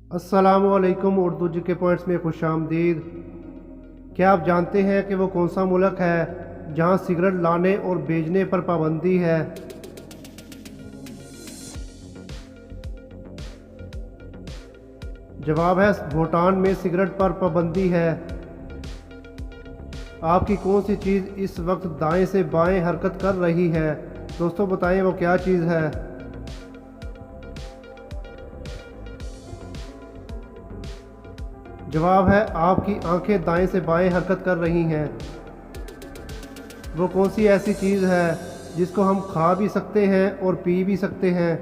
अस्सलामुअलैकुम। उर्दू जी के पॉइंट्स में खुशामदीद। क्या आप जानते हैं कि वो कौन सा मुल्क है जहां सिगरेट लाने और बेचने पर पाबंदी है? जवाब है भूटान में सिगरेट पर पाबंदी है। आपकी कौन सी चीज़ इस वक्त दाएं से बाएं हरकत कर रही है? दोस्तों बताएं वो क्या चीज़ है? जवाब है आपकी आंखें दाएं से बाएं हरकत कर रही हैं। वो कौन सी ऐसी चीज़ है जिसको हम खा भी सकते हैं और पी भी सकते हैं?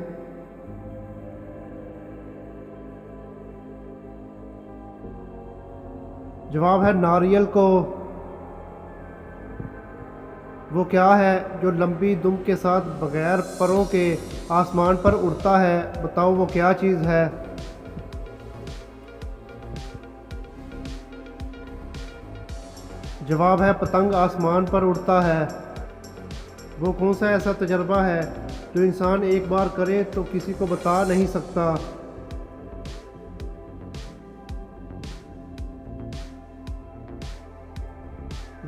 जवाब है नारियल को। वो क्या है जो लंबी दुम के साथ बगैर परों के आसमान पर उड़ता है? बताओ वो क्या चीज़ है? जवाब है पतंग आसमान पर उड़ता है। वो कौन सा ऐसा तजर्बा है जो इंसान एक बार करे तो किसी को बता नहीं सकता?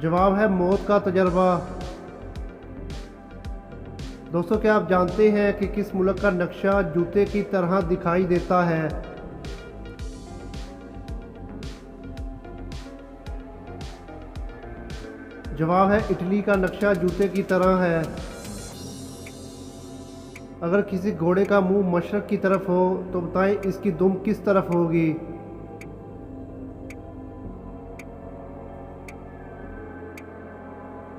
जवाब है मौत का तजर्बा। दोस्तों क्या आप जानते हैं कि किस मुल्क का नक्शा जूते की तरह दिखाई देता है? जवाब है इटली का नक्शा जूते की तरह है। अगर किसी घोड़े का मुंह मशरक की तरफ हो तो बताएं इसकी दुम किस तरफ होगी?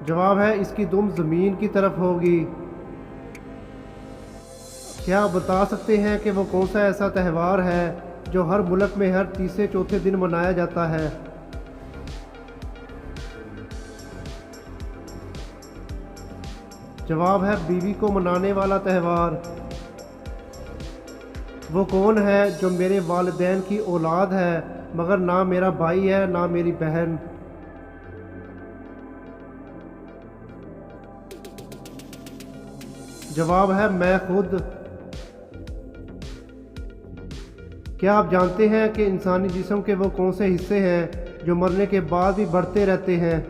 जवाब है इसकी दुम ज़मीन की तरफ होगी। क्या आप बता सकते हैं कि वो कौन सा ऐसा त्यौहार है जो हर मुल्क में हर तीसरे चौथे दिन मनाया जाता है? जवाब है बीवी को मनाने वाला त्यौहार। वो कौन है जो मेरे वालिदैन की औलाद है मगर ना मेरा भाई है ना मेरी बहन? जवाब है मैं खुद। क्या आप जानते हैं कि इंसानी जिस्म के वो कौन से हिस्से हैं जो मरने के बाद भी बढ़ते रहते हैं?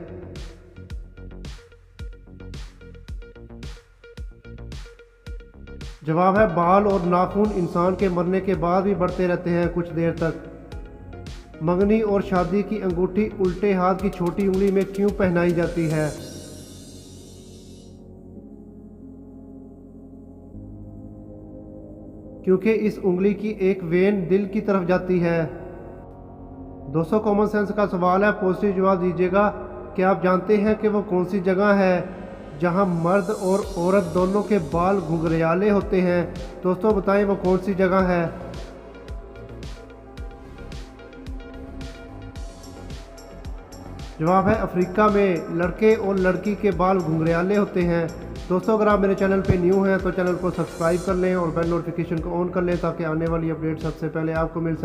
जवाब है बाल और नाखून इंसान के मरने के बाद भी बढ़ते रहते हैं कुछ देर तक। मंगनी और शादी की अंगूठी उल्टे हाथ की छोटी उंगली में क्यों पहनाई जाती है? क्योंकि इस उंगली की एक वेन दिल की तरफ जाती है। दोस्तों कॉमन सेंस का सवाल है, पॉजिटिव जवाब दीजिएगा। क्या आप जानते हैं कि वो कौन सी जगह है जहां मर्द और औरत दोनों के बाल घुंघराले होते हैं? दोस्तों बताएं वो कौन सी जगह है? जवाब है अफ्रीका में लड़के और लड़की के बाल घुंघराले होते हैं। दोस्तों अगर आप मेरे चैनल पे न्यू हैं तो चैनल को सब्सक्राइब कर लें और बेल नोटिफिकेशन को ऑन कर लें ताकि आने वाली अपडेट सबसे पहले आपको मिल सके।